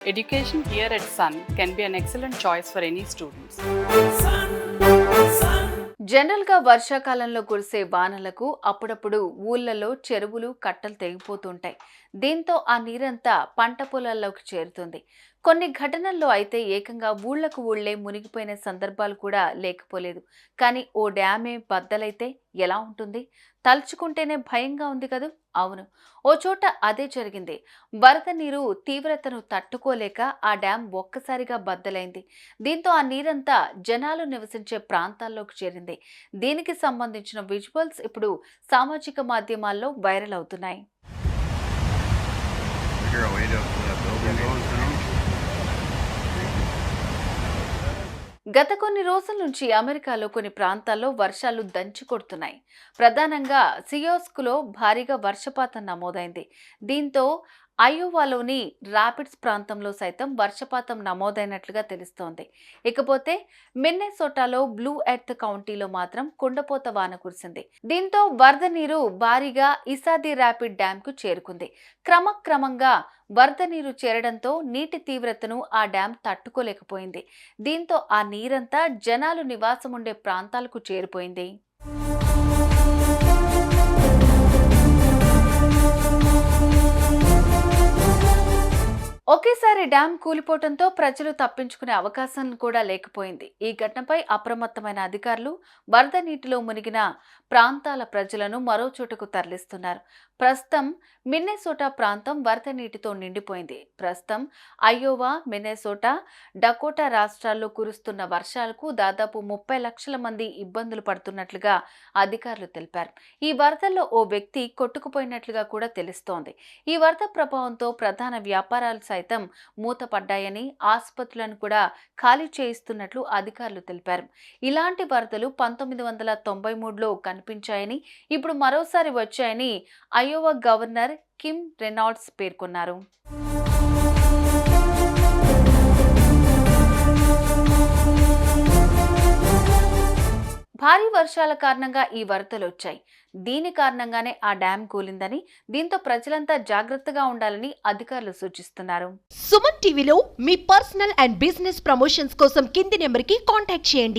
Education here at Sun can be an excellent choice for any students. జనరల్గా వర్షాకాలంలో కురిసే వానలకు అప్పుడప్పుడు ఊళ్ళలో చెరువులు కట్టలు తెగిపోతుంటాయి. దీంతో ఆ నీరంతా పంట పొలాల్లోకి చేరుతుంది. కొన్ని ఘటనల్లో అయితే ఏకంగా ఊళ్లకు ఊళ్లే మునిగిపోయిన సందర్భాలు కూడా లేకపోలేదు. కానీ ఓ డ్యామే బద్దలైతే ఎలా ఉంటుంది? తలుచుకుంటేనే భయంగా ఉంది కదూ. అవును, ఓ చోట అదే జరిగింది. వరద నీరు తీవ్రతను తట్టుకోలేక ఆ డ్యాం ఒక్కసారిగా బద్దలైంది. దీంతో ఆ నీరంతా జనాలు నివసించే ప్రాంతాల్లోకి చేరింది. దీనికి సంబంధించిన విజువల్స్ ఇప్పుడు సామాజిక మాధ్యమాల్లో వైరల్ అవుతున్నాయి. గత కొన్ని రోజుల నుంచి అమెరికాలో కొన్ని ప్రాంతాల్లో వర్షాలు దంచి కొడుతున్నాయి. ప్రధానంగా సియోస్కులో భారీగా వర్షపాతం నమోదైంది. దీంతో అయోవాలోని రాపిడ్స్ ప్రాంతంలో సైతం వర్షపాతం నమోదైనట్లుగా తెలుస్తోంది. ఇకపోతే మిన్నెసోటాలో బ్లూ ఎర్త్ కౌంటీలో మాత్రం కుండపోత వాన కురిసింది. దీంతో వరద నీరు భారీగా ఇసాది ర్యాపిడ్ డ్యాంకు చేరుకుంది. క్రమక్రమంగా వరద నీరు చేరడంతో నీటి తీవ్రతను ఆ డ్యాం తట్టుకోలేకపోయింది. దీంతో ఆ నీరంతా జనాలు నివాసముండే ప్రాంతాలకు చేరిపోయింది. ఒకేసారి డ్యాం కూలిపోవడంతో ప్రజలు తప్పించుకునే అవకాశం కూడా లేకపోయింది. ఈ ఘటనపై అప్రమత్తమైన అధికారులు వరద నీటిలో మునిగిన ప్రాంతాల ప్రజలను మరో చోటకు తరలిస్తున్నారు. ప్రస్తుతం మిన్నెసోటా ప్రాంతం వరద నీటితో నిండిపోయింది. ప్రస్తుతం అయోవా, మిన్నెసోటా, డకోటా రాష్ట్రాల్లో కురుస్తున్న వర్షాలకు దాదాపు 30 లక్షల మంది ఇబ్బందులు పడుతున్నట్లుగా అధికారులు తెలిపారు. ఈ వరదల్లో ఓ వ్యక్తి కొట్టుకుపోయినట్లుగా కూడా తెలుస్తోంది. ఈ వరద ప్రభావంతో ప్రధాన వ్యాపారాలు సైతం మూతపడ్డాయని, ఆసుపత్రులను కూడా ఖాళీ చేయిస్తున్నట్లు అధికారులు తెలిపారు. ఇలాంటి వరదలు 1993లో కనిపించాయని, ఇప్పుడు మరోసారి వచ్చాయని అయోవా గవర్నర్ కిమ్ రెనాల్డ్స్ పేర్కొన్నారు. భారీ వర్షాల కారణంగా ఈ వరదలు వచ్చాయి. దీని కారణంగానే ఆ డ్యాం కూలిందని, దీంతో ప్రజలంతా జాగ్రత్తగా ఉండాలని అధికారులు సూచిస్తున్నారు. సుమన్ టీవీలో మీ పర్సనల్ అండ్ బిజినెస్ ప్రమోషన్స్ కోసం కింది నెంబర్కి కాంటాక్ట్ చేయండి.